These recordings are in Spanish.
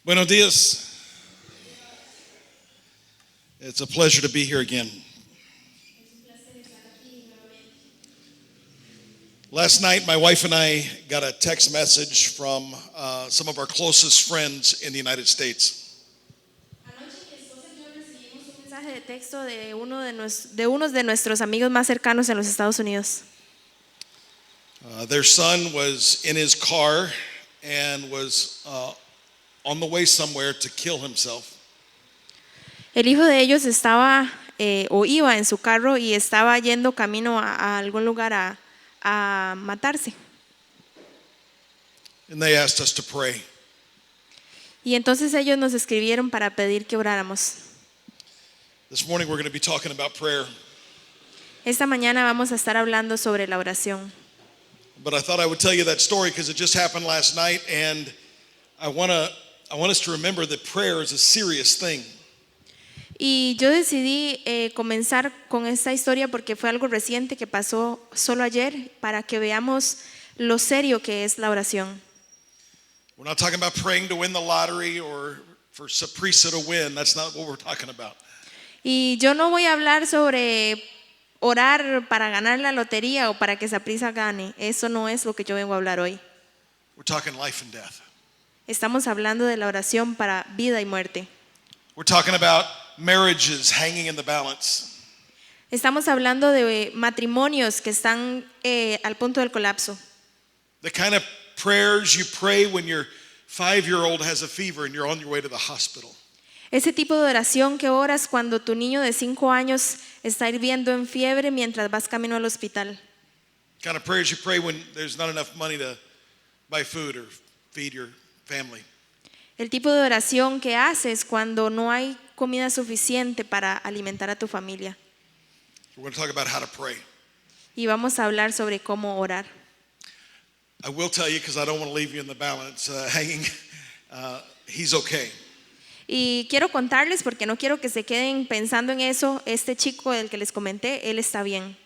Buenos días. It's a pleasure to be here again. Last night, my wife and I got a text message from some of our closest friends in the United States. Anoche mi esposa y yo recibimos un mensaje de texto de unos de nuestros amigos más cercanos en los Estados Unidos. Their son was in his car and was on the way somewhere to kill himself. El hijo de ellos estaba o iba en su carro y estaba yendo camino a algún lugar a matarse. And they asked us to pray. Y entonces ellos nos escribieron para pedir que oráramos. This morning we're going to be talking about prayer. Esta mañana vamos a estar hablando sobre la oración. But I thought I would tell you that story because it just happened last night, and I want us to remember that prayer is a serious thing. Y yo decidí comenzar con esta historia porque fue algo reciente que pasó solo ayer para que veamos lo serio que es la oración. We're not talking about praying to win the lottery or for Saprissa to win. That's not what we're talking about. Y yo no voy a hablar sobre orar para ganar la lotería o para que Saprissa gane. Eso no es lo que yo vengo a hablar hoy. We're talking life and death. Estamos hablando de la oración para vida y muerte. We're talking about marriages hanging in the balance. Estamos hablando de matrimonios que están al punto del colapso. The kind of prayers you pray when your 5-year-old has a fever and you're on your way to the hospital. Ese tipo de oración que oras cuando tu niño de 5 años está hirviendo en fiebre mientras vas camino al hospital. Kind of prayers you pray when there's not enough money to buy food or feed your family. El tipo de oración que haces cuando no hay comida suficiente para alimentar a tu familia. We're going to talk about how to pray. Y vamos a hablar sobre cómo orar. I will tell you, because I don't want to leave you in the balance hanging, he's okay. Y quiero contarles porque no quiero que se queden pensando en eso. Este chico del que les comenté, él está bien.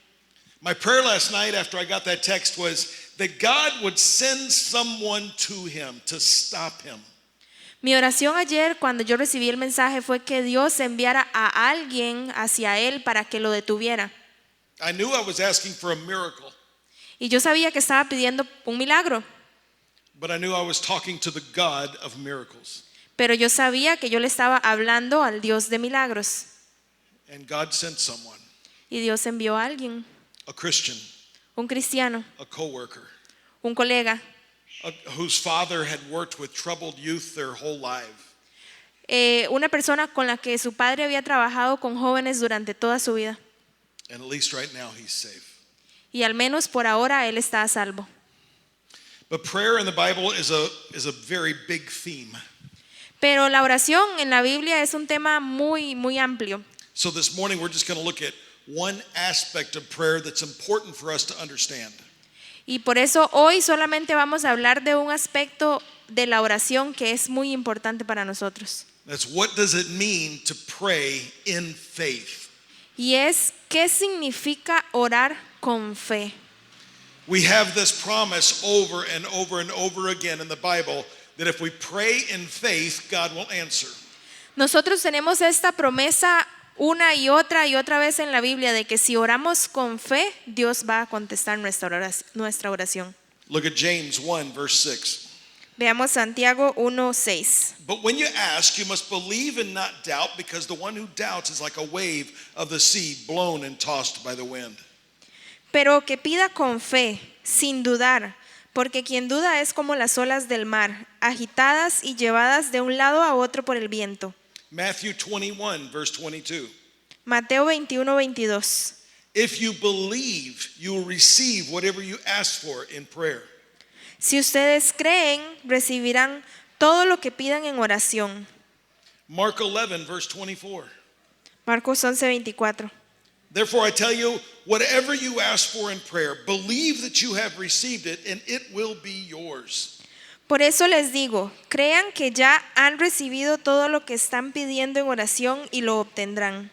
My prayer last night after I got that text was that God would send someone to him to stop him. Mi oración ayer cuando yo recibí el mensaje fue que Dios enviara a alguien hacia él para que lo detuviera. I knew I was asking for a miracle, Y yo sabía que estaba pidiendo un milagro, but I knew I was talking to the God of miracles. pero yo sabía que yo le estaba hablando al Dios de milagros. And God sent someone, Y Dios envió a alguien, a Christian, un cristiano, a coworker, un colega, whose father had worked with troubled youth their whole life. una persona con la que su padre había trabajado con jóvenes durante toda su vida. And at least right now he's safe. Y al menos por ahora él está a salvo. But prayer in the Bible is a very big theme. Pero la oración en la Biblia es un tema muy, muy amplio. So this morning we're just going to look at one aspect of prayer that's important for us to understand. Y por eso hoy solamente vamos a hablar de un aspecto de la oración que es muy importante para nosotros. That's what does it mean to pray in faith? Y es ¿qué significa orar con fe? We have this promise over and over and over again in the Bible that if we pray in faith, God will answer. Nosotros tenemos esta promesa una y otra vez en la Biblia de que si oramos con fe, Dios va a contestar nuestra oración. Look at James 1 verse 6. Veamos Santiago 1:6. But when you ask, you must believe and not doubt, because the one who doubts is like a wave of the sea blown and tossed by the wind. Pero que pida con fe, sin dudar, porque quien duda es como las olas del mar, agitadas y llevadas de un lado a otro por el viento. Matthew 21 verse 22. Mateo 21:22. If you believe, you will receive whatever you ask for in prayer. Si ustedes creen, recibirán todo lo que pidan en oración. Mark 11 verse 24. Marcos 11:24. Therefore I tell you, whatever you ask for in prayer, believe that you have received it and it will be yours. Por eso les digo, crean que ya han recibido todo lo que están pidiendo en oración y lo obtendrán.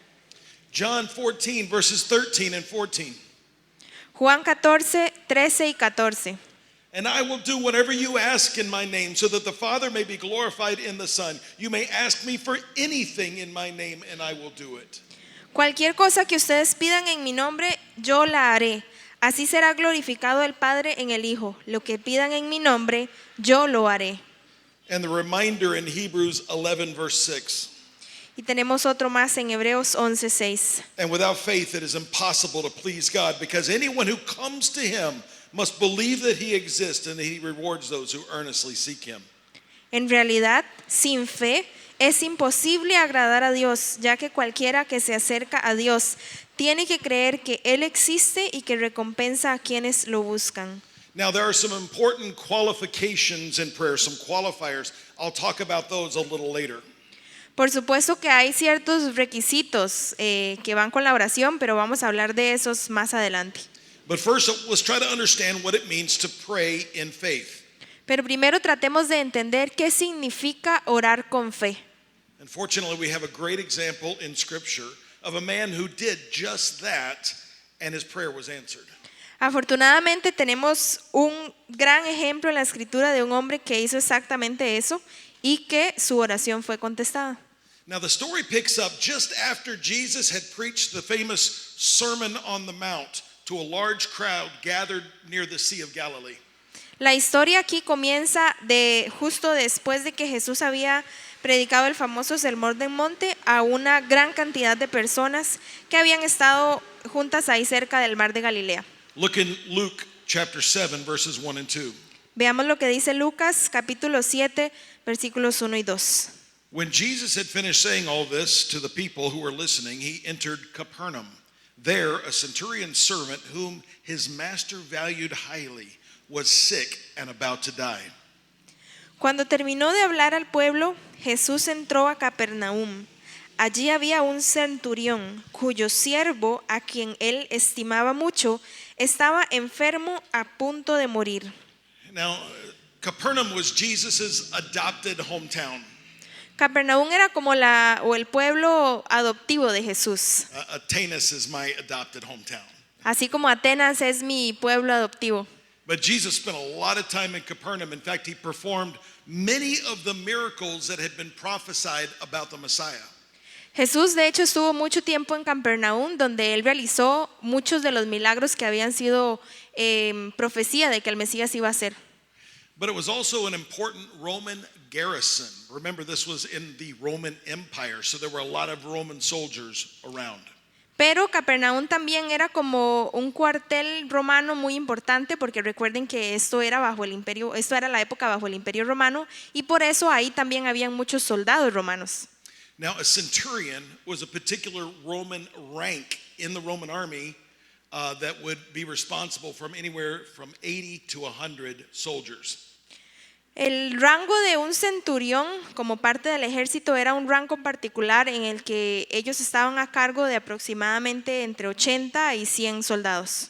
John 14 verses 13 and 14. Juan 14:13 y 14. And I will do whatever you ask in my name, so that the Father may be glorified in the Son. You may ask me for anything in my name, and I will do it. Cualquier cosa que ustedes pidan en mi nombre, yo la haré. Así será glorificado el Padre en el Hijo. Lo que pidan en mi nombre, yo lo haré. And the reminder in Hebrews 11, verse 6. Y tenemos otro más en Hebreos 11:6. And without faith it is impossible to please God, because anyone who comes to him must believe that he exists and that he rewards those who earnestly seek him. En realidad, sin fe es imposible agradar a Dios, ya que cualquiera que se acerca a Dios tiene que creer que Él existe y que recompensa a quienes lo buscan. Now there are some important qualifications in prayer, some qualifiers. I'll talk about those a little later. Por supuesto que hay ciertos requisitos que van con la oración, pero vamos a hablar de esos más adelante. But first, let's try to understand what it means to pray in faith. Pero primero tratemos de entender qué significa orar con fe. Unfortunately, we have a great example in Scripture of a man who did just that, and his prayer was answered. Afortunadamente tenemos un gran ejemplo en la escritura de un hombre que hizo exactamente eso y que su oración fue contestada. Now, the story picks up just after Jesus had preached the famous Sermon on the Mount to a large crowd gathered near the Sea of Galilee. La historia aquí comienza de justo después de que Jesús había predicado el famoso Sermón del Monte a una gran cantidad de personas que habían estado juntas ahí cerca del mar de Galilea. Look in Luke chapter 7, verses 1 and 2. Veamos lo que dice Lucas capítulo 7 versículos 1 y 2. When Jesus had finished saying all this to the people who were listening, he entered Capernaum. There, a centurion's servant, whom his master valued highly, was sick and about to die. Cuando terminó de hablar al pueblo, Jesús entró a Capernaum. Allí había un centurión cuyo siervo, a quien él estimaba mucho, estaba enfermo a punto de morir. Now, Capernaum was Jesus' adopted hometown. Capernaum era como el pueblo adoptivo de Jesús, Atenas is my adopted hometown. así como Atenas es mi pueblo adoptivo. But Jesus spent a lot of time in Capernaum. In fact, he performed many of the miracles that had been prophesied about the Messiah. Jesús de hecho estuvo mucho tiempo en Capernaum, donde él realizó muchos de los milagros que habían sido profecía de que el Mesías iba a hacer. But it was also an important Roman garrison. Remember, this was in the Roman Empire, so there were a lot of Roman soldiers around. Pero Capernaum también era como un cuartel romano muy importante, porque recuerden que esto era la época bajo el Imperio Romano, y por eso ahí también habían muchos soldados romanos. Now, a centurion was a particular Roman rank in the Roman army that would be responsible from anywhere from 80 to 100 soldiers. El rango de un centurión como parte del ejército era un rango particular en el que ellos estaban a cargo de aproximadamente entre 80 y 100 soldados.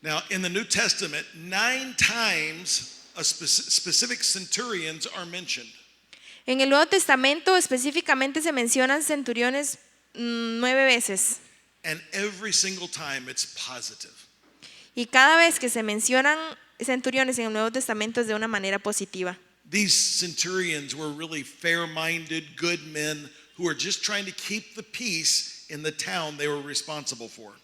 Now, in the New Testament, 9 times specific centurions are mentioned. En el Nuevo Testamento específicamente se mencionan centuriones 9 veces. And every single time it's positive. Y cada vez que se mencionan centuriones en el Nuevo Testamento es de una manera positiva. These centurions were really fair-minded, good men who were just trying to keep the peace in the town they were responsible for.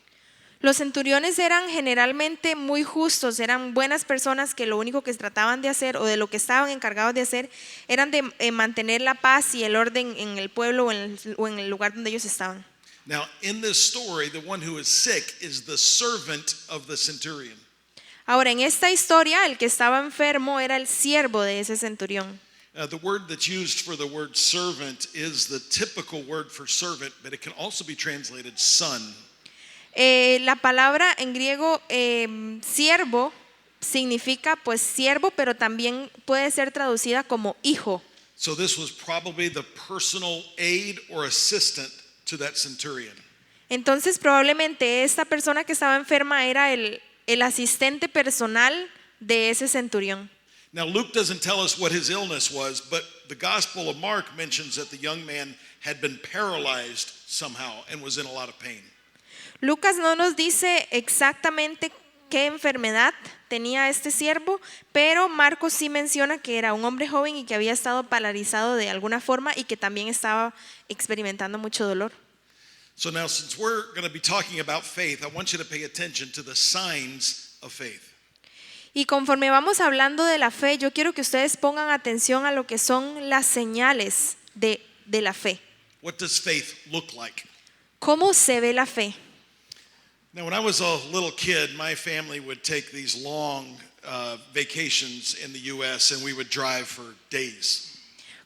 Los centuriones eran generalmente muy justos, eran buenas personas que lo único que trataban de hacer o de lo que estaban encargados de hacer eran de mantener la paz y el orden en el pueblo o en el lugar donde ellos estaban. Now, in this story, the one who is sick is the servant of the centurion. Ahora, en esta historia, el que estaba enfermo era el siervo de ese centurión. The word that's used for the word servant is the typical word for servant, but it can also be translated son. La palabra en griego siervo significa pues siervo, pero también puede ser traducida como hijo. So this was probably the personal aide or assistant to that centurion. Entonces probablemente esta persona que estaba enferma era el asistente personal de ese centurión. Now Luke doesn't tell us what his illness was, but the Gospel of Mark mentions that the young man had been paralyzed somehow and was in a lot of pain. Lucas no nos dice exactamente qué enfermedad tenía este siervo, pero Marcos sí menciona que era un hombre joven y que había estado paralizado de alguna forma y que también estaba experimentando mucho dolor. So now, since we're going to be talking about faith, I want you to pay attention to the signs of faith. Y conforme vamos hablando de la fe, yo quiero que ustedes pongan atención a lo que son las señales de la fe. What does faith look like? ¿Cómo se ve la fe? Now, when I was a little kid, my family would take these long vacations in the U.S. and we would drive for days.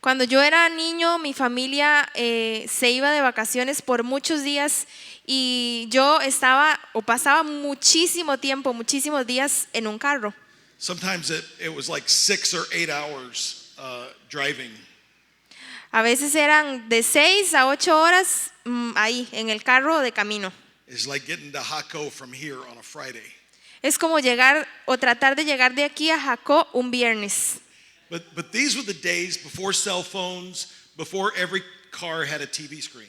Cuando yo era niño, mi familia se iba de vacaciones por muchos días y yo estaba o pasaba muchísimo tiempo, muchísimos días en un carro. Sometimes it was like 6 or 8 hours driving. A veces eran de 6 a 8 horas ahí en el carro de camino. It's like getting to Jaco from here on a Friday. Es como llegar o tratar de llegar de aquí a Jacó un viernes. But these were the days before cell phones, before every car had a TV screen.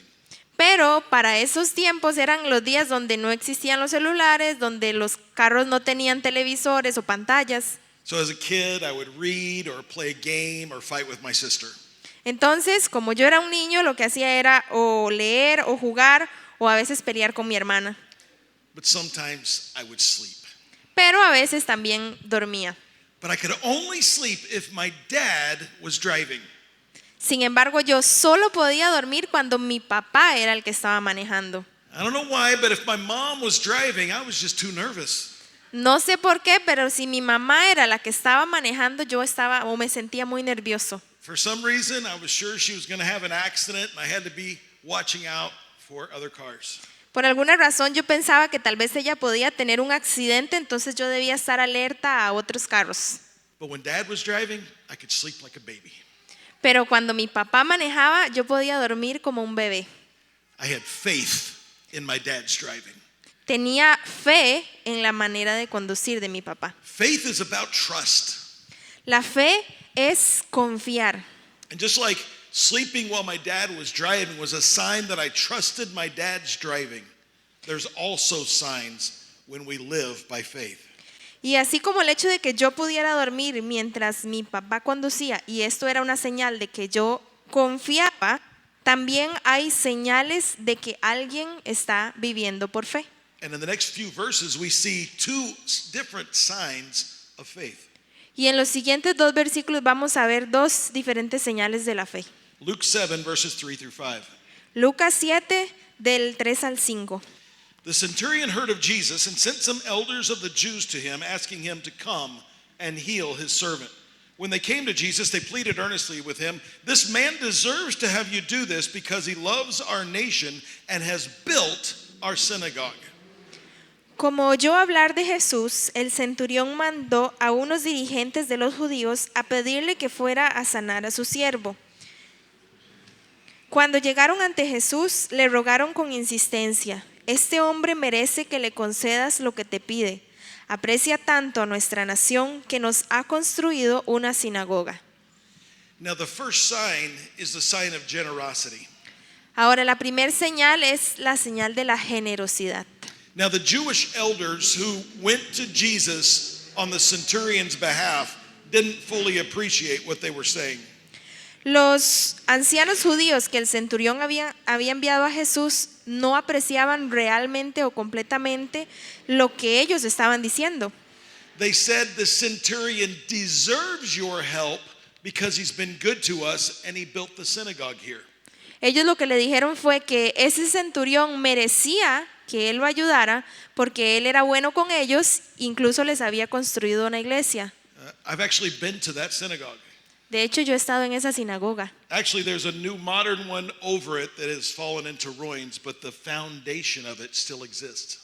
Pero para esos tiempos eran los días donde no existían los celulares, donde los carros no tenían televisores o pantallas. So as a kid, I would read or play a game or fight with my sister. Entonces, como yo era un niño, lo que hacía era o leer o jugar o a veces pelear con mi hermana. But sometimes I would sleep. Pero a veces también dormía. But I could only sleep if my dad was driving. Sin embargo, yo solo podía dormir cuando mi papá era el que estaba manejando. I don't know why, but if my mom was driving, I was just too nervous. No sé por qué, pero si mi mamá era la que estaba manejando, yo estaba o me sentía muy nervioso. For some reason, I was sure she was going to have an accident and I had to be watching out for other cars. Por alguna razón yo pensaba que tal vez ella podía tener un accidente, entonces yo debía estar alerta a otros carros. But when dad was driving, I could sleep like a baby. Pero cuando mi papá manejaba, yo podía dormir como un bebé. I had faith in my dad's driving. Tenía fe en la manera de conducir de mi papá. Faith is about trust. La fe es confiar. And just like sleeping while my dad was driving was a sign that I trusted my dad's driving, there's also signs when we live by faith. Y así como el hecho de que yo pudiera dormir mientras mi papá conducía, y esto era una señal de que yo confiaba, también hay señales de que alguien está viviendo por fe. And in the next few verses, we see two different signs of faith. Y en los siguientes 2 versículos vamos a ver 2 diferentes señales de la fe. Luke 7, verses 3 through 5. Lucas 7, del 3 al 5. The centurion heard of Jesus and sent some elders of the Jews to him, asking him to come and heal his servant. When they came to Jesus, they pleaded earnestly with him, "This man deserves to have you do this because he loves our nation and has built our synagogue." Como oyó hablar de Jesús, el centurión mandó a unos dirigentes de los judíos a pedirle que fuera a sanar a su siervo. Cuando llegaron ante Jesús, le rogaron con insistencia: "Este hombre merece que le concedas lo que te pide. Aprecia tanto a nuestra nación que nos ha construido una sinagoga." Now, the first sign is the sign of generosity. Ahora, la primera señal es la señal de la generosidad. Now, the Jewish elders who went to Jesus on the centurion's behalf didn't fully appreciate what they were saying. Los ancianos judíos que el centurión había enviado a Jesús no apreciaban realmente o completamente lo que ellos estaban diciendo. They said the centurion deserves your help because he's been good to us and he built the synagogue here. Ellos lo que le dijeron fue que ese centurión merecía que él lo ayudara porque él era bueno con ellos, incluso les había construido una iglesia. I've actually been to that synagogue. De hecho, yo he estado en esa sinagoga. Actually, there's a new modern one over it that has fallen into ruins, but the foundation of it still exists.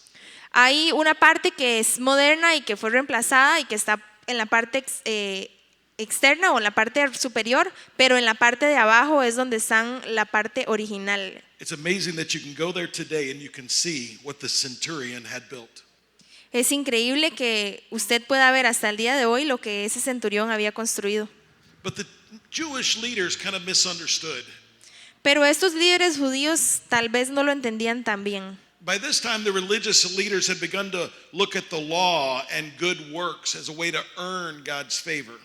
Hay una parte que es moderna y que fue reemplazada y que está en la parte externa o en la parte superior, pero en la parte de abajo es donde están la parte original. It's amazing that you can go there today and you can see what the centurion had built. Es increíble que usted pueda ver hasta el día de hoy lo que ese centurión había construido. But the Jewish leaders kind of misunderstood. Pero estos líderes judíos tal vez no lo entendían tan bien. By this time, the religious leaders had begun to look at the law and good works as a way to earn God's favor.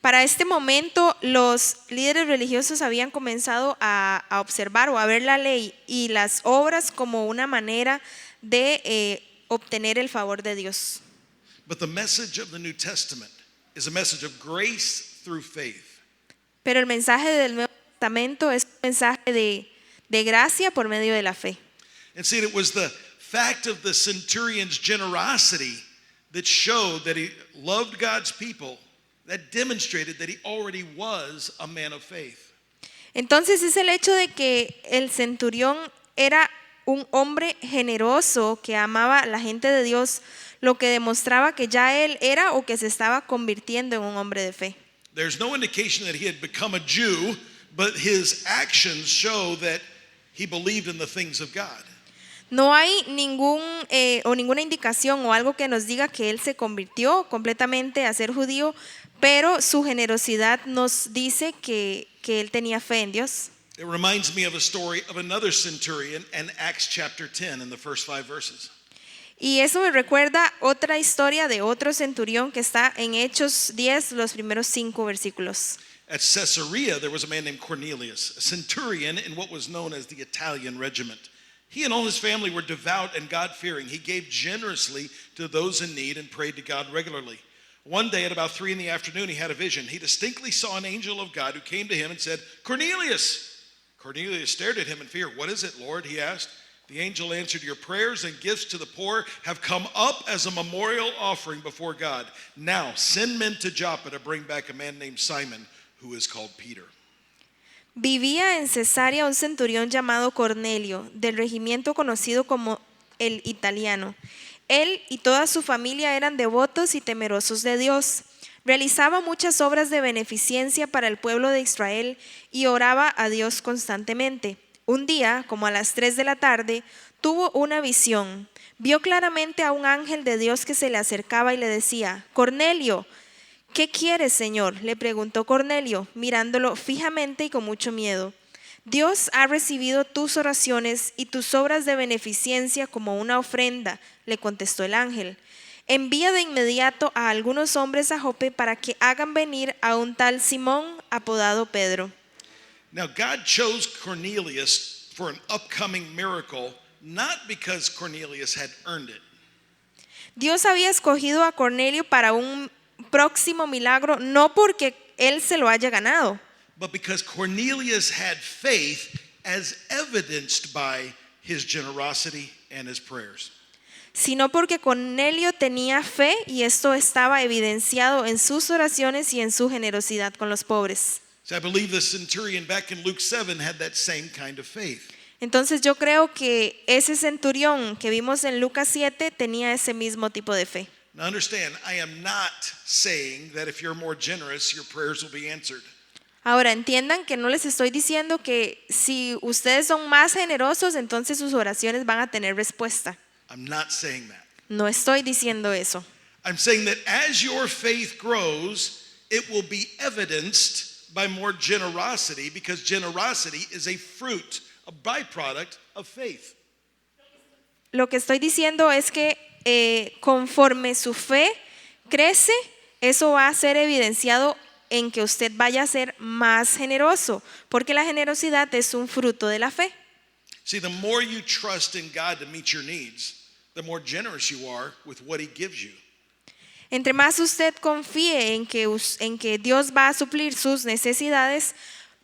Para este momento, los líderes religiosos habían comenzado a observar o a ver la ley y las obras como una manera de obtener el favor de Dios. But the message of the New Testament is a message of grace through faith. Pero el mensaje del Nuevo Testamento es un mensaje de gracia por medio de la fe. And see, it was the fact of the centurion's generosity that showed that he loved God's people, that demonstrated that he already was a man of faith. Entonces es el hecho de que el centurión era un hombre generoso que amaba a la gente de Dios, lo que demostraba que ya él era o que se estaba convirtiendo en un hombre de fe. There's no indication that he had become a Jew, but his actions show that he believed in the things of God. No hay ninguna indicación o algo que nos diga que él se convirtió completamente a ser judío, pero su generosidad nos dice que él tenía fe en Dios. It reminds me of a story of another centurion in Acts chapter 10 in the first 5 verses. Y eso me recuerda otra historia de otro centurión que está en Hechos 10, los primeros 5 versículos. At Caesarea, there was a man named Cornelius, a centurion in what was known as the Italian regiment. He and all his family were devout and God-fearing. He gave generously to those in need and prayed to God regularly. One day at about 3 p.m, he had a vision. He distinctly saw an angel of God who came to him and said, "Cornelius!" Cornelius stared at him in fear. "What is it, Lord?" he asked. The angel answered, "Your prayers and gifts to the poor have come up as a memorial offering before God. Now send men to Joppa to bring back a man named Simon, who is called Peter." Vivía en Cesarea un centurión llamado Cornelio, del regimiento conocido como el Italiano. Él y toda su familia eran devotos y temerosos de Dios. Realizaba muchas obras de beneficencia para el pueblo de Israel y oraba a Dios constantemente. Un día, como a las 3 de la tarde, tuvo una visión. Vio claramente a un ángel de Dios que se le acercaba y le decía: "Cornelio". "¿Qué quieres, Señor?", le preguntó Cornelio, mirándolo fijamente y con mucho miedo. "Dios ha recibido tus oraciones y tus obras de beneficencia como una ofrenda", le contestó el ángel. "Envía de inmediato a algunos hombres a Jope para que hagan venir a un tal Simón apodado Pedro". Now, God chose Cornelius for an upcoming miracle, not because Cornelius had earned it. Dios había escogido a Cornelio para un próximo milagro, no porque él se lo haya ganado, But because Cornelius had faith as evidenced by his generosity and his prayers. sino porque Cornelio tenía fe y esto estaba evidenciado en sus oraciones y en su generosidad con los pobres. So I believe the centurion back in Luke 7 had that same kind of faith. Entonces yo creo que ese centurión que vimos en Lucas 7 tenía ese mismo tipo de fe. Now understand, I am not saying that if you're more generous, your prayers will be answered. Ahora entiendan que no les estoy diciendo que si ustedes son más generosos, entonces sus oraciones van a tener respuesta. I'm not saying that. No estoy diciendo eso. I'm saying that as your faith grows, it will be evidenced by more generosity, because generosity is a fruit, a byproduct of faith. Lo que estoy diciendo es que conforme su fe crece, eso va a ser evidenciado en que usted vaya a ser más generoso, porque la generosidad es un fruto de la fe. See, the more you trust in God to meet your needs, the more generous you are with what He gives you. Entre más usted confíe en que Dios va a suplir sus necesidades,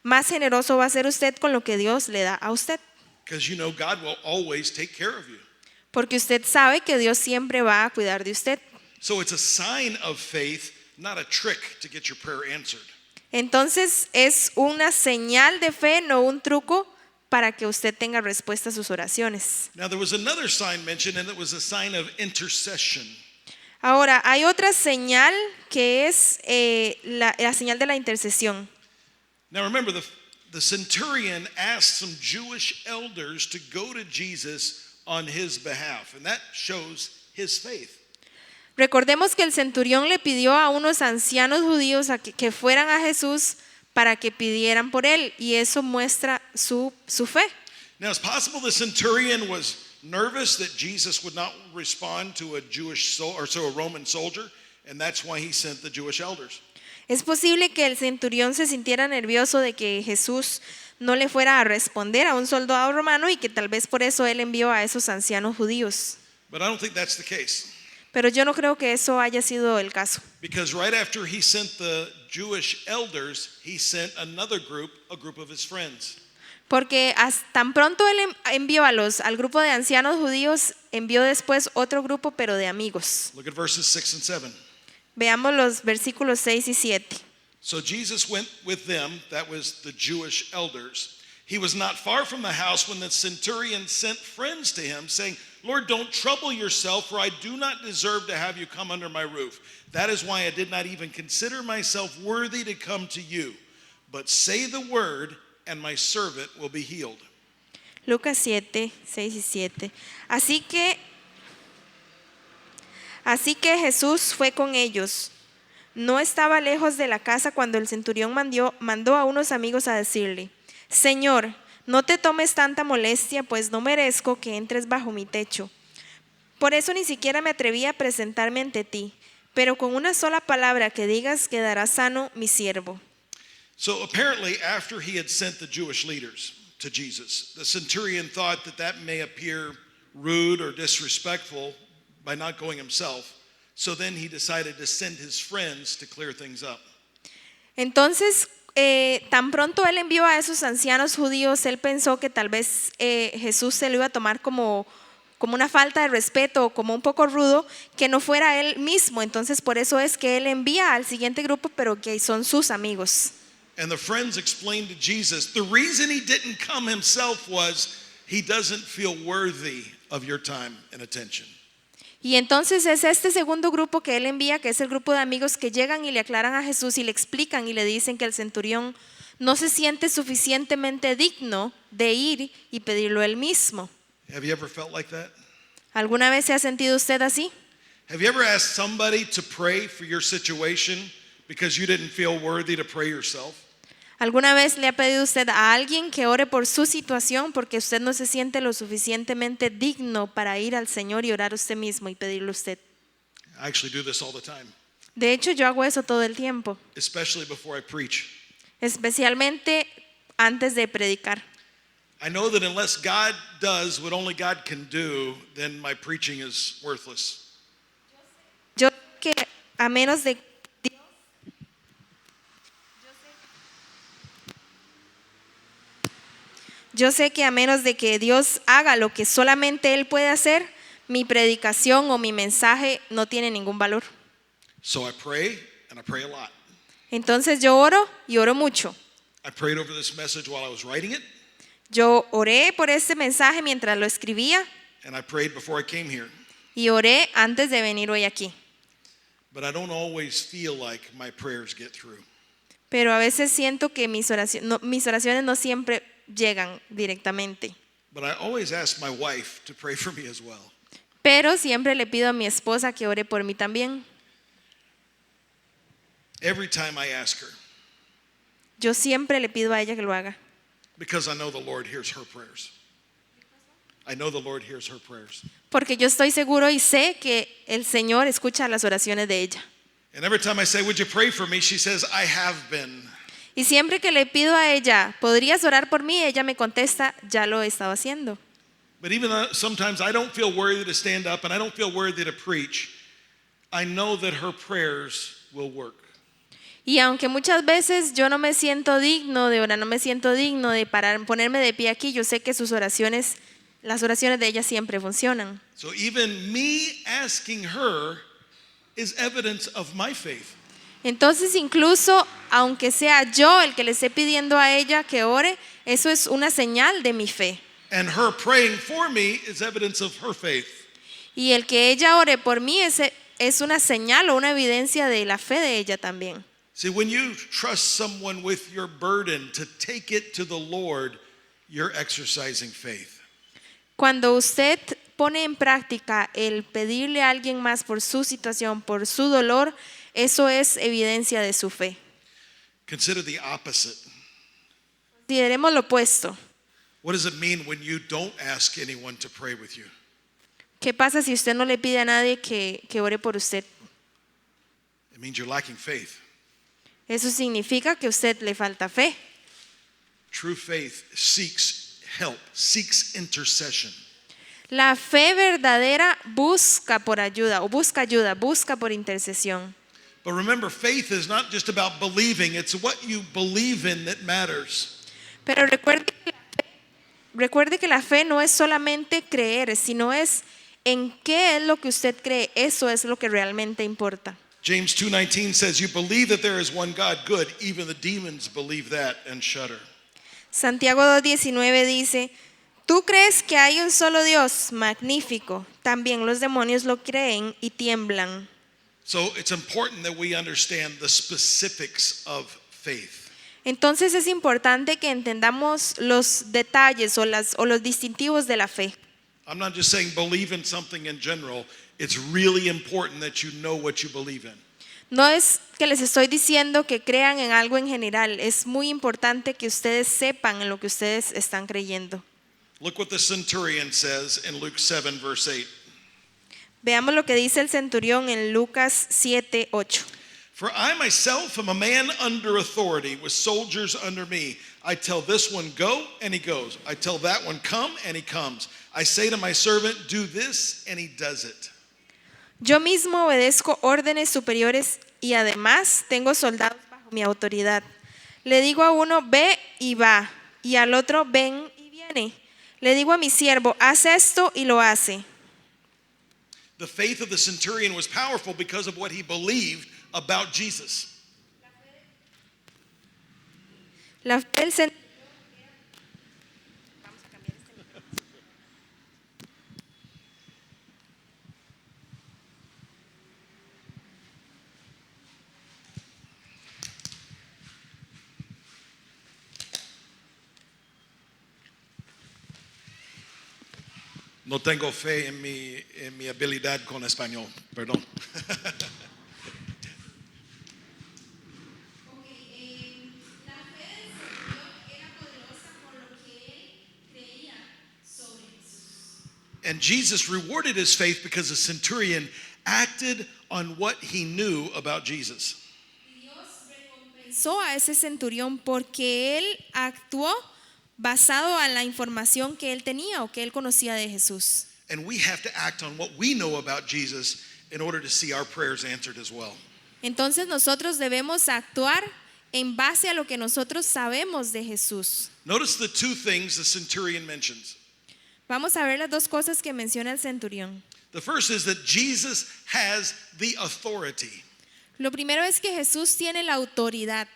más generoso va a ser usted con lo que Dios le da a usted. Because you know God will always take care of you. Porque usted sabe que Dios siempre va a cuidar de usted. So it's a sign of faith, not a trick to get your prayer answered. Entonces es una señal de fe, no un truco para que usted tenga respuesta a sus oraciones. Now there was another sign mentioned, and it was a sign of intercession. Ahora, hay otra señal que es la señal de la intercesión. Now remember, the centurion asked some Jewish elders to go to Jesus on his behalf, and that shows his faith. Recordemos que el centurión le pidió a unos ancianos judíos a que fueran a Jesús para que pidieran por él, y eso muestra su fe. Now it's possible the centurion was nervous that Jesus would not respond to a Roman soldier, and that's why he sent the Jewish elders. Es posible que el centurión se sintiera nervioso de que Jesús no le fuera a responder a un soldado romano y que tal vez por eso él envió a esos ancianos judíos. But I don't think that's the case. Pero yo no creo que eso haya sido el caso. Because right after he sent the Jewish elders, he sent another group, a group of his friends. Porque tan pronto él envió al grupo de ancianos judíos, envió después otro grupo, pero de amigos. Look at verses 6 and 7. Veamos los versículos 6 y 7. So Jesus went with them, that was the Jewish elders. He was not far from the house when the centurion sent friends to him, saying, Lord, don't trouble yourself, for I do not deserve to have you come under my roof. That is why I did not even consider myself worthy to come to you. But say the word, and my servant will be healed. Lucas 7, 6 y 7. Así que Jesús fue con ellos. No estaba lejos de la casa cuando el centurión mandó a unos amigos a decirle: Señor, no te tomes tanta molestia, pues no merezco que entres bajo mi techo. Por eso ni siquiera me atreví a presentarme ante ti, pero con una sola palabra que digas quedará sano mi siervo. So apparently, after he had sent the Jewish leaders to Jesus, the centurion thought that may appear rude or disrespectful by not going himself. So then he decided to send his friends to clear things up. Entonces, tan pronto él envió a esos ancianos judíos, él pensó que tal vez Jesús se lo iba a tomar como una falta de respeto o como un poco rudo, que no fuera él mismo. Entonces, por eso es que él envía al siguiente grupo, pero que son sus amigos. And the friends explained to Jesus, the reason he didn't come himself was he doesn't feel worthy of your time and attention. Y entonces es este segundo grupo que él envía, que es el grupo de amigos que llegan y le aclaran a Jesús y le explican y le dicen que el centurión no se siente suficientemente digno de ir y pedirlo él mismo. Have you ever felt like that? ¿Alguna vez se ha sentido usted así? Have you ever asked somebody to pray for your situation because you didn't feel worthy to pray yourself? ¿Alguna vez le ha pedido usted a alguien que ore por su situación porque usted no se siente lo suficientemente digno para ir al Señor y orar usted mismo y pedirle usted? I actually do this all the time, De hecho, yo hago eso todo el tiempo, especially before I preach. especialmente antes de predicar. I know that unless God does what only God can do, then my preaching is worthless. Yo que a menos de Yo sé que a menos de que Dios haga lo que solamente Él puede hacer, mi predicación o mi mensaje no tiene ningún valor. So I pray, and I pray a lot. Entonces yo oro y oro mucho. I prayed over this message while I was writing it, Yo oré por este mensaje mientras lo escribía and I prayed before I came here. y oré antes de venir hoy aquí. But I don't always feel like my prayers get through. Pero a veces siento que mis oraciones no siempre llegan directamente. But I always ask my wife to pray for me as well. Pero siempre le pido a mi esposa que ore por mí también. Every time I ask her, Yo siempre le pido a ella que lo haga. because I know the Lord hears her prayers. I know the Lord hears her prayers. Porque yo estoy seguro y sé que el Señor escucha las oraciones de ella. And every time I say, would you pray for me? She says, I have been. Y siempre que le pido a ella, ¿podrías orar por mí? Ella me contesta, ya lo he estado haciendo. But even though sometimes I don't feel worthy to stand up and I don't feel worthy to preach, I know that her prayers will work. Y aunque muchas veces yo no me siento digno de orar, no me siento digno de ponerme de pie aquí, yo sé que sus oraciones, las oraciones de ella siempre funcionan. So even me asking her is evidence of my faith. Entonces incluso aunque sea yo el que le esté pidiendo a ella que ore, eso es una señal de mi fe. And her praying for me is evidence of her faith. Y el que ella ore por mí es una señal o una evidencia de la fe de ella también. See, when you trust someone with your burden to take it to the Lord, you're exercising faith. Cuando usted pone en práctica el pedirle a alguien más por su situación, por su dolor, eso es evidencia de su fe. Consider the opposite. Consideremos lo opuesto. What does it mean when you don't ask anyone to pray with you? ¿Qué pasa si usted no le pide a nadie que ore por usted? It means you're lacking faith. Eso significa que a usted le falta fe. True faith seeks help, seeks intercession. La fe verdadera busca por ayuda o busca ayuda, busca por intercesión. But remember, faith is not just about believing, it's what you believe in that matters. Pero recuerde que la fe no es solamente creer, sino es en qué es lo que usted cree. Eso es lo que realmente importa. James 2:19 says, "You believe that there is one God, good. Even the demons believe that and shudder." Santiago 2:19 dice, tú crees que hay un solo Dios, magnífico. También los demonios lo creen y tiemblan. So it's important that we understand the specifics of faith. Entonces es importante que entendamos los detalles o los distintivos de la fe. I'm not just saying believe in something in general. It's really important that you know what you believe in. No es que les estoy diciendo que crean en algo en general, es muy importante que ustedes sepan en lo que ustedes están creyendo. Look what the centurion says in Luke 7, verse 8. Veamos lo que dice el centurión en Lucas 7:8. For I myself am a man under authority with soldiers under me. I tell this one, go, and he goes. I tell that one, come, and he comes. I say to my servant, do this, and he does it. Yo mismo obedezco órdenes superiores y además tengo soldados bajo mi autoridad. Le digo a uno, ve y va, y al otro, ven y viene. Le digo a mi siervo, haz esto y lo hace. The faith of the centurion was powerful because of what he believed about Jesus. La fe del centurión. No tengo fe en mi habilidad con español, perdón. And Jesus rewarded his faith because the centurion acted on what he knew about Jesus. Recompensó a ese centurión porque él actuó basado en la información que él tenía o que él conocía de Jesús. And we have to act on what we know about Jesus in order to see our prayers answered as well. Entonces nosotros debemos actuar en base a lo que nosotros sabemos de Jesús. Notice the two things the centurion mentions. Vamos a ver las dos cosas que menciona el centurión. The first is that Jesus has the authority. Lo primero es que Jesús tiene la autoridad.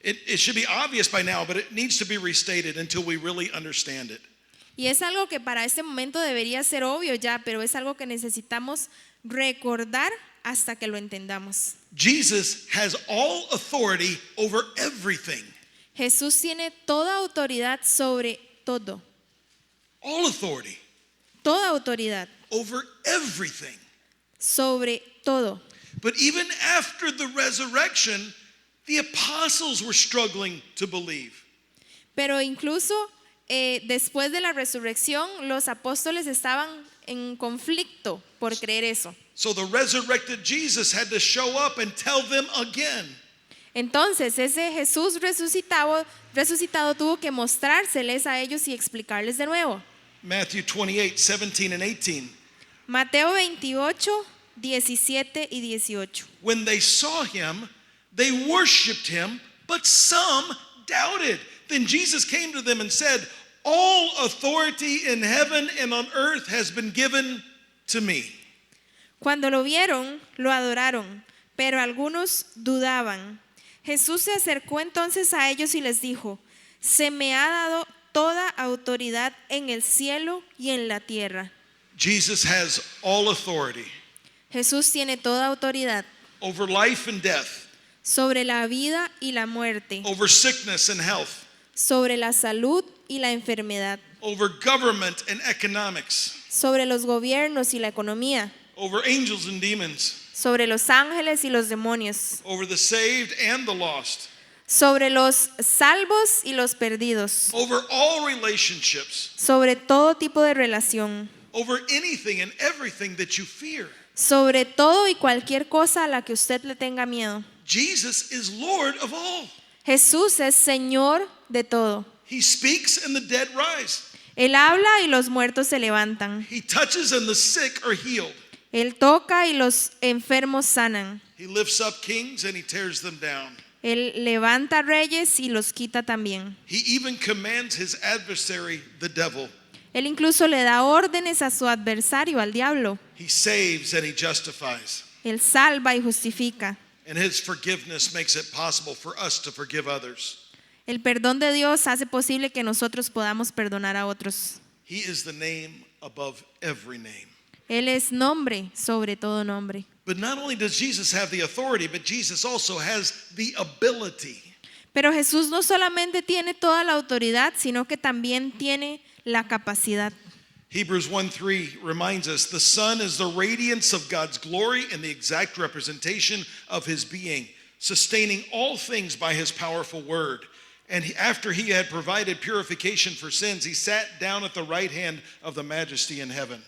It should be obvious by now, but it needs to be restated until we really understand it. Y es algo que para este momento debería ser obvio ya, pero es algo que necesitamos recordar hasta que lo entendamos. Jesus has all authority over everything. Jesús tiene toda autoridad sobre todo. All authority Toda autoridad over everything. sobre todo. But even after the resurrection, the apostles were struggling to believe. Pero incluso después de la resurrección, los apóstoles estaban en conflicto por creer eso. So the resurrected Jesus had to show up and tell them again. Entonces ese Jesús resucitado tuvo que mostrárseles a ellos y explicarles de nuevo. Matthew 28, 17 and 18. Mateo 28, 17 y 18. When they saw him, they worshiped him, but some doubted. Then Jesus came to them and said, all authority in heaven and on earth has been given to me. Cuando lo vieron, lo adoraron, pero algunos dudaban. Jesús se acercó entonces a ellos y les dijo, se me ha dado toda autoridad en el cielo y en la tierra. Jesus has all authority Jesús tiene toda autoridad over life and death, sobre la vida y la muerte, over sickness and health, sobre la salud y la enfermedad, over government and economics, sobre los gobiernos y la economía, over angels and demons, sobre los ángeles y los demonios, over the saved and the lost. sobre los salvos y los perdidos, over all relationships, sobre todo tipo de relación, over anything and everything that you fear. sobre todo y cualquier cosa a la que usted le tenga miedo. Jesus is Lord of all. Jesús es Señor de todo. He speaks and the dead rise. Él habla y los muertos se levantan. He touches and the sick are healed. Él toca y los enfermos sanan. He lifts up kings and he tears them down. Él levanta reyes y los quita también. He even commands his adversary, the devil. Él incluso le da órdenes a su adversario, al diablo. He saves and he justifies. Él salva y justifica. And his forgiveness makes it possible for us to forgive others. El perdón de Dios hace posible que nosotros podamos perdonar a otros. He is the name above every name. Él es nombre sobre todo nombre. But not only does Jesus have the authority, but Jesus also has the ability. Pero Jesús no solamente tiene toda la autoridad, sino que también tiene la capacidad. Hebrews 1:3 reminds us the Son is the radiance of God's glory and the exact representation of his being, sustaining all things by his powerful word. And after he had provided purification for sins, he sat down at the right hand of the majesty in heaven.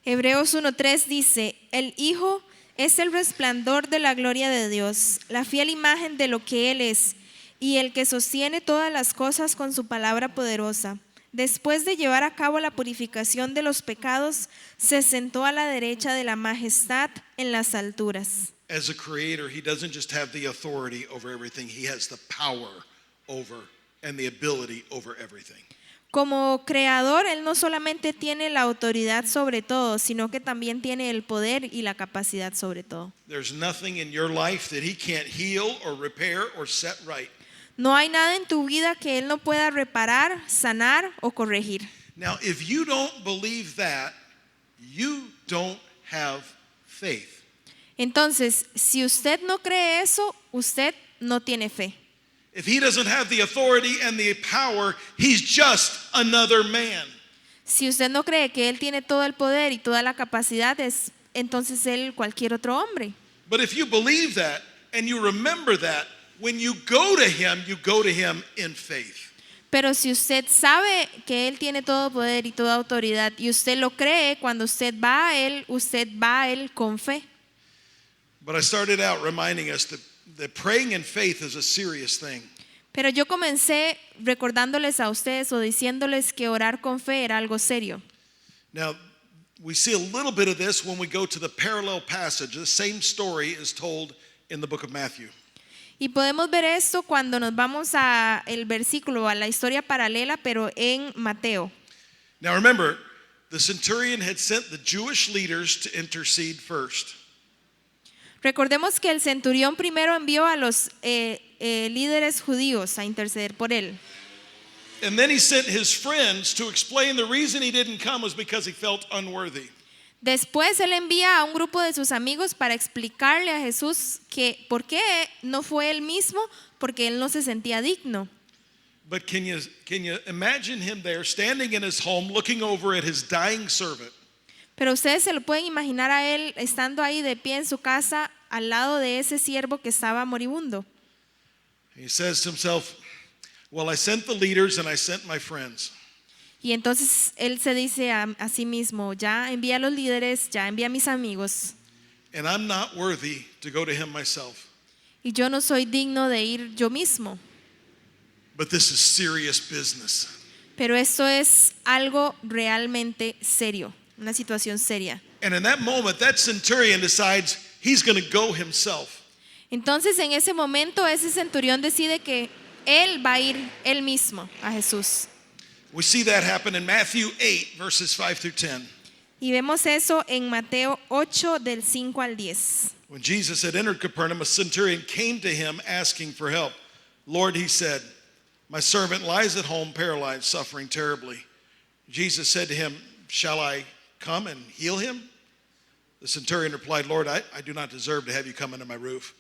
Hebreos 1:3 dice, el Hijo es el resplandor de la gloria de Dios, la fiel imagen de lo que Él es, y el que sostiene todas las cosas con su palabra poderosa. Después de llevar a cabo la purificación de los pecados, se sentó a la derecha de la majestad en las alturas. As a creator, he doesn't just have the authority over everything, he has the power over and the ability over everything. Como creador, Él no solamente tiene la autoridad sobre todo, sino que también tiene el poder y la capacidad sobre todo. There's nothing in your life that he can't heal or repair or set right. No hay nada en tu vida que Él no pueda reparar, sanar o corregir. Now, if you don't believe that, you don't have faith. Entonces, si usted no cree eso, usted no tiene fe. If he doesn't have the authority and the power, he's just another man. Si usted no cree que Él tiene todo el poder y toda la capacidad, entonces Él cualquier otro hombre. But if you believe that and you remember that, when you go to him in faith. Pero si usted sabe que Él tiene todo poder y toda autoridad y usted lo cree, cuando usted va a Él con fe. But I started out reminding us that praying in faith is a serious thing. Pero yo comencé recordándoles a ustedes o diciéndoles que orar con fe era algo serio. Now, we see a little bit of this when we go to the parallel passage. The same story is told in the book of Matthew. Y podemos ver esto cuando nos vamos a el versículo, a la historia paralela, pero en Mateo. Now remember, the centurion had sent the Jewish leaders to intercede first. Recordemos que el centurión primero envió a los líderes judíos a interceder por él. And then he sent his friends to explain the reason he didn't come was because he felt unworthy. Después él envía a un grupo de sus amigos para explicarle a Jesús que por qué no fue él mismo, porque él no se sentía digno. But can you imagine him there standing in his home looking over at his dying servant? Pero ustedes se lo pueden imaginar a él estando ahí de pie en su casa al lado de ese siervo que estaba moribundo. He says to himself, well, I sent the leaders and I sent my friends. Y entonces él se dice a sí mismo, ya envié a los líderes, ya envié a mis amigos. And I'm not worthy to go to him myself. Y yo no soy digno de ir yo mismo. But this is serious business. Pero esto es algo realmente serio, una situación seria. And in that moment, that centurion decides he's going to go himself. Entonces en ese momento ese centurión decide que él va a ir él mismo a Jesús. We see that happen in Matthew 8, verses 5 through 10. Y vemos eso en Mateo 8 del 5 al 10. When Jesus had entered Capernaum, a centurion came to him asking for help. Lord, he said, my servant lies at home paralyzed, suffering terribly. Jesus said to him, shall I come and heal him? The centurion replied, Lord, I do not deserve to have you come under my roof.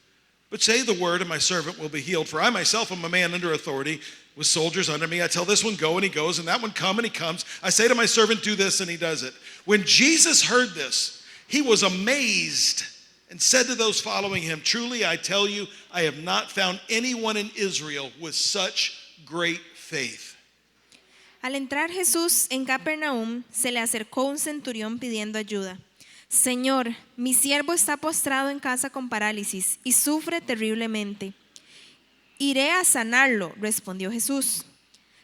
But say the word and my servant will be healed. For I myself am a man under authority with soldiers under me. I tell this one, go, and he goes, and that one, come, and he comes. I say to my servant, do this, and he does it. When Jesus heard this, he was amazed and said to those following him, "Truly I tell you, I have not found anyone in Israel with such great faith." Al entrar Jesús en Capernaum, se le acercó un centurión pidiendo ayuda. Señor, mi siervo está postrado en casa con parálisis y sufre terriblemente. Iré a sanarlo, respondió Jesús.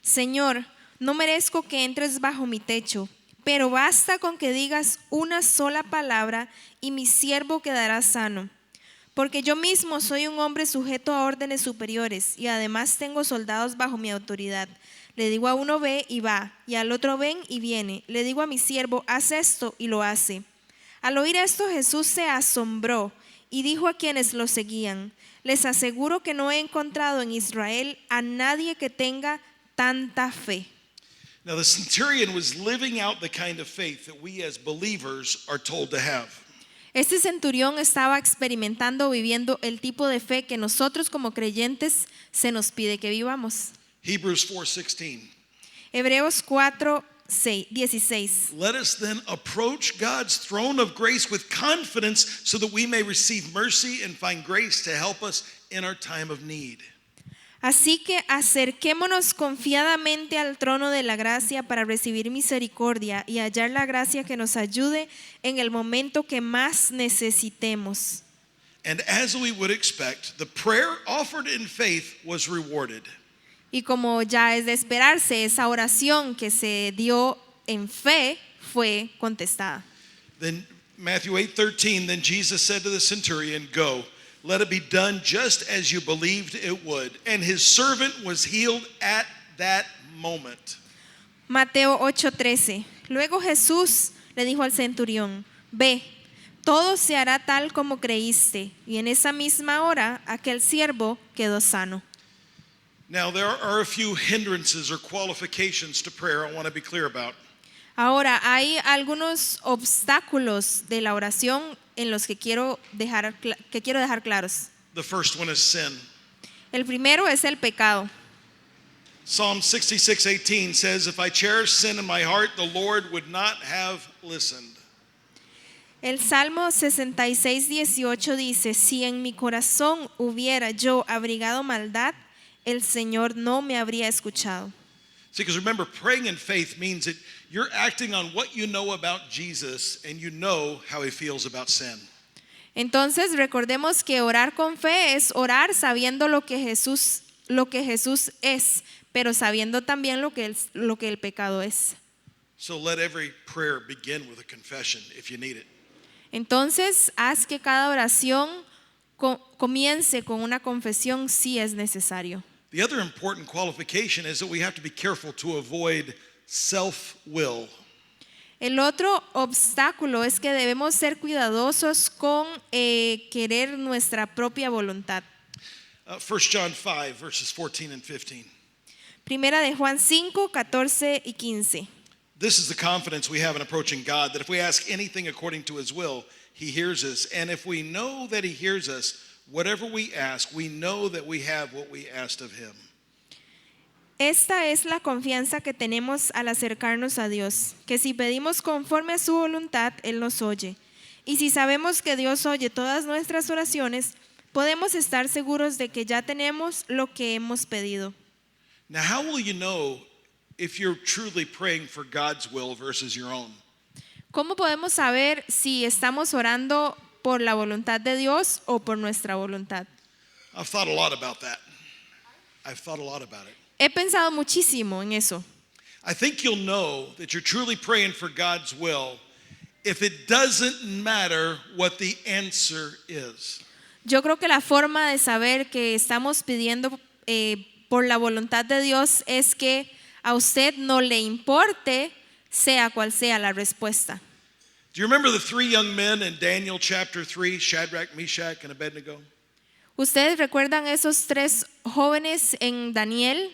Señor, no merezco que entres bajo mi techo, pero basta con que digas una sola palabra y mi siervo quedará sano. Porque yo mismo soy un hombre sujeto a órdenes superiores y además tengo soldados bajo mi autoridad. Le digo a uno ve y va, y al otro ven y viene. Le digo a mi siervo, haz esto y lo hace. Al oír esto, Jesús se asombró y dijo a quienes lo seguían, les aseguro que no he encontrado en Israel a nadie que tenga tanta fe. Now the centurion was living out the kind of faith that we as believers are told to have. Este centurión estaba experimentando, viviendo el tipo de fe que nosotros como creyentes se nos pide que vivamos. Hebrews 4:16. Hebreos 4:16. Let us then approach God's throne of grace with confidence so that we may receive mercy and find grace to help us in our time of need. Así que acerquémonos confiadamente al trono de la gracia para recibir misericordia y hallar la gracia que nos ayude en el momento que más necesitemos. And as we would expect, the prayer offered in faith was rewarded. Y como ya es de esperarse, esa oración que se dio en fe fue contestada. Then Matthew 8:13, then Jesus said to the centurion, "Go, let it be done just as you believed it would." And his servant was healed at that moment. Mateo 8:13. Luego Jesús le dijo al centurión, ve, todo se hará tal como creíste. Y en esa misma hora aquel siervo quedó sano. Now there are a few hindrances or qualifications to prayer I want to be clear about. Ahora, hay algunos obstáculos de la oración en los que quiero dejar claros. The first one is sin. El primero es el pecado. Psalm 66:18 says, "If I cherish sin in my heart, the Lord would not have listened." El Salmo 66:18 dice, si en mi corazón hubiera yo abrigado maldad, el Señor no me habría escuchado. See, because remember, praying in faith means that you're acting on what you know about Jesus and you know how he feels about sin. Entonces recordemos que orar con fe es orar sabiendo lo que Jesús es, pero sabiendo también lo que el pecado es. So let every prayer begin with a confession if you need it. Entonces haz que cada oración comience con una confesión si es necesario. The other important qualification is that we have to be careful to avoid self-will. El otro obstáculo es que debemos ser cuidadosos con querer nuestra propia voluntad. 1 John 5, verses 14 and 15. Primera de Juan 5, 14 y 15. This is the confidence we have in approaching God, that if we ask anything according to his will, he hears us. And if we know that he hears us, whatever we ask, we know that we have what we asked of him. Esta es la confianza que tenemos al acercarnos a Dios, que si pedimos conforme a su voluntad, Él nos oye. Y si sabemos que Dios oye todas nuestras oraciones, podemos estar seguros de que ya tenemos lo que hemos pedido. Now, how will you know if you're truly praying for God's will versus your own? ¿Cómo podemos saber si estamos orando por la voluntad de Dios o por nuestra voluntad? I've thought a lot about that. He pensado muchísimo en eso. I think you'll know that you're truly praying for God's will if it doesn't matter what the answer is. Yo creo que la forma de saber que estamos pidiendo por la voluntad de Dios es que a usted no le importe sea cual sea la respuesta. Do you remember the three young men in Daniel chapter 3, Shadrach, Meshach, and Abednego? ¿Ustedes recuerdan esos tres jóvenes en Daniel?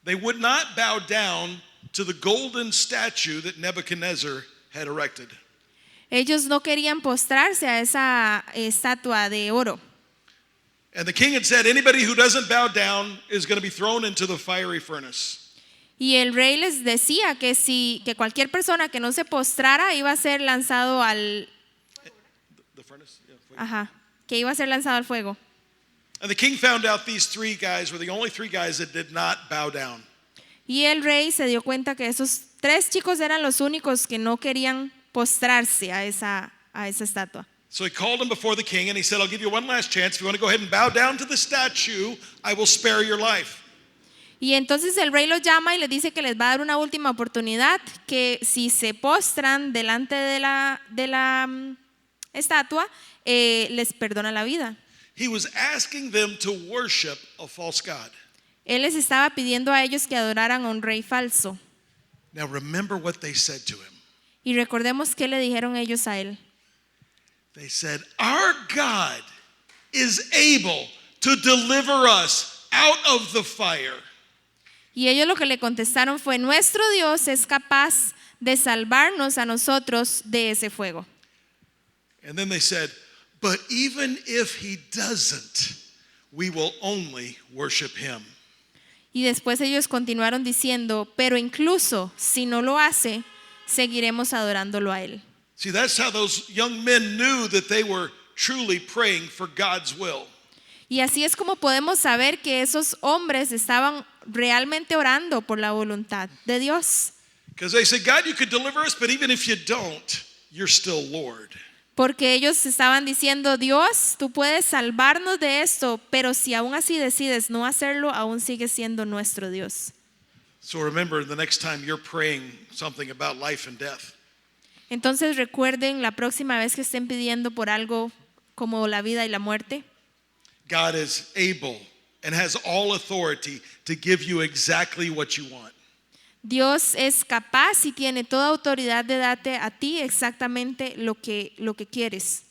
They would not bow down to the golden statue that Nebuchadnezzar had erected. Ellos no querían postrarse a esa estatua de oro. And the king had said, anybody who doesn't bow down is going to be thrown into the fiery furnace. Y el rey les decía que cualquier persona que no se postrara iba a ser lanzado al furnace? Yeah, fuego. Ajá, que iba a ser lanzado al fuego. And the king found out these 3 guys were the only 3 guys that did not bow down. Y el rey se dio cuenta que esos 3 chicos eran los únicos que no querían postrarse a esa estatua. So he called them before the king and he said, I'll give you one last chance. If you want to go ahead and bow down to the statue, I will spare your life. Y entonces el rey los llama y les dice que les va a dar una última oportunidad, que si se postran delante de la estatua, les perdona la vida. He was asking them to worship a false god. Él les estaba pidiendo a ellos que adoraran a un rey falso. Now remember what they said to him. Y recordemos qué le dijeron ellos a él. They said, our God is able to deliver us out of the fire. Y ellos lo que le contestaron fue, nuestro Dios es capaz de salvarnos a nosotros de ese fuego. And then they said, but even if he doesn't, we will only worship him. Y después ellos continuaron diciendo, pero incluso si no lo hace, seguiremos adorándolo a él. See, that's how those young men knew that they were truly praying for God's will. Y así es como podemos saber que esos hombres estaban realmente orando por la voluntad de Dios. Because they said, God, you could deliver us, but even if you don't, you're still Lord. Porque ellos estaban diciendo, Dios, tú puedes salvarnos de esto, pero si aún así decides no hacerlo, aún sigues siendo nuestro Dios. So remember, the next time you're praying something about life and death, Entonces recuerden la próxima vez que estén pidiendo por algo como la vida y la muerte, God is able and has all authority to give you exactly what you want. Dios es capaz y tiene toda autoridad de darte a ti exactamente lo que quieres.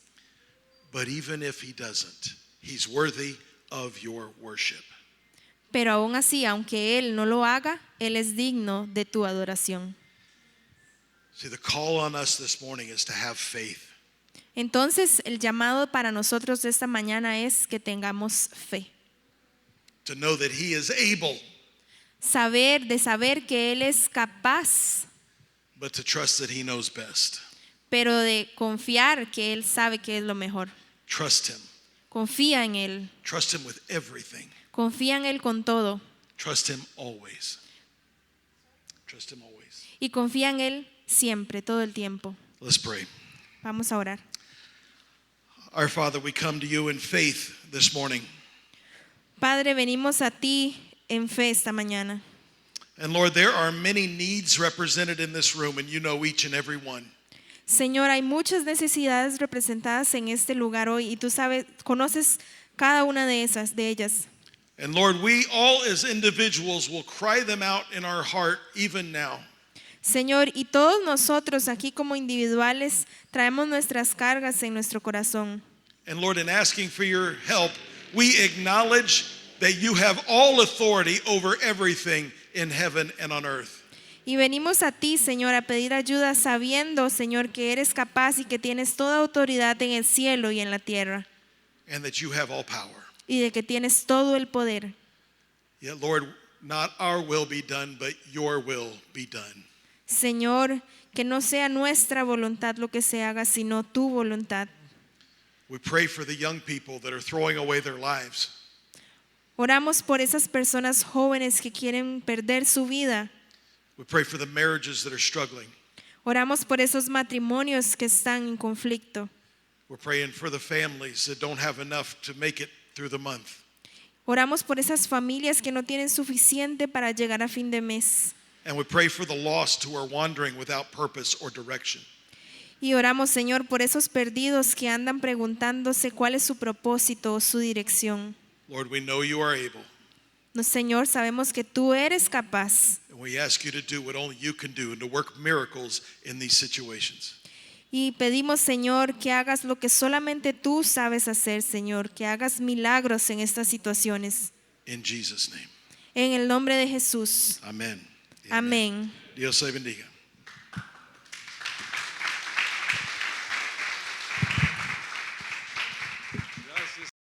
But even if he doesn't, he's worthy of your worship. Pero aún así, aunque Él no lo haga, Él es digno de tu adoración. See, the call on us this morning is to have faith. Entonces, el llamado para nosotros de esta mañana es que tengamos fe. To know that he is able, Saber que Él es capaz, but to trust that he knows best. pero de confiar que Él sabe que es lo mejor. Trust him. Confía en Él. Trust him with everything. Confía en Él con todo. Trust him always. Trust him always. Y confía en Él siempre, todo el tiempo. Let's pray. Vamos a orar. Our Father, we come to you in faith this morning. Padre, venimos a ti en fe esta mañana. And Lord, there are many needs represented in this room, and you know each and every one. Señor, hay muchas necesidades representadas en este lugar hoy y tú conoces cada una de ellas. And Lord, we all as individuals will cry them out in our heart even now. Señor, y todos nosotros aquí como individuales traemos nuestras cargas en nuestro corazón. And Lord, in asking for your help, we acknowledge that you have all authority over everything in heaven and on earth. Y venimos a ti, Señor, a pedir ayuda sabiendo, Señor, que eres capaz y que tienes toda autoridad en el cielo y en la tierra. And that you have all power. Y de que tienes todo el poder. Yet, Lord, not our will be done, but your will be done. Señor, que no sea nuestra voluntad lo que se haga, sino tu voluntad. We pray for the young people that are throwing away their lives. Oramos por esas personas jóvenes que quieren perder su vida. We pray for the marriages that are struggling. Oramos por esos matrimonios que están en conflicto. We're praying for the families that don't have enough to make it through the month. Oramos por esas familias que no tienen suficiente para llegar a fin de mes. And we pray for the lost who are wandering without purpose or direction. Y oramos, Señor, por esos perdidos que andan preguntándose cuál es su propósito o su dirección. Lord, we know you are able. No, Señor, sabemos que tú eres capaz. And we ask you to do what only you can do and to work miracles in these situations. Y pedimos, Señor, que hagas lo que solamente tú sabes hacer, Señor, que hagas milagros en estas situaciones. In Jesus' name. En el nombre de Jesús. Amen. Amén. Dios le bendiga.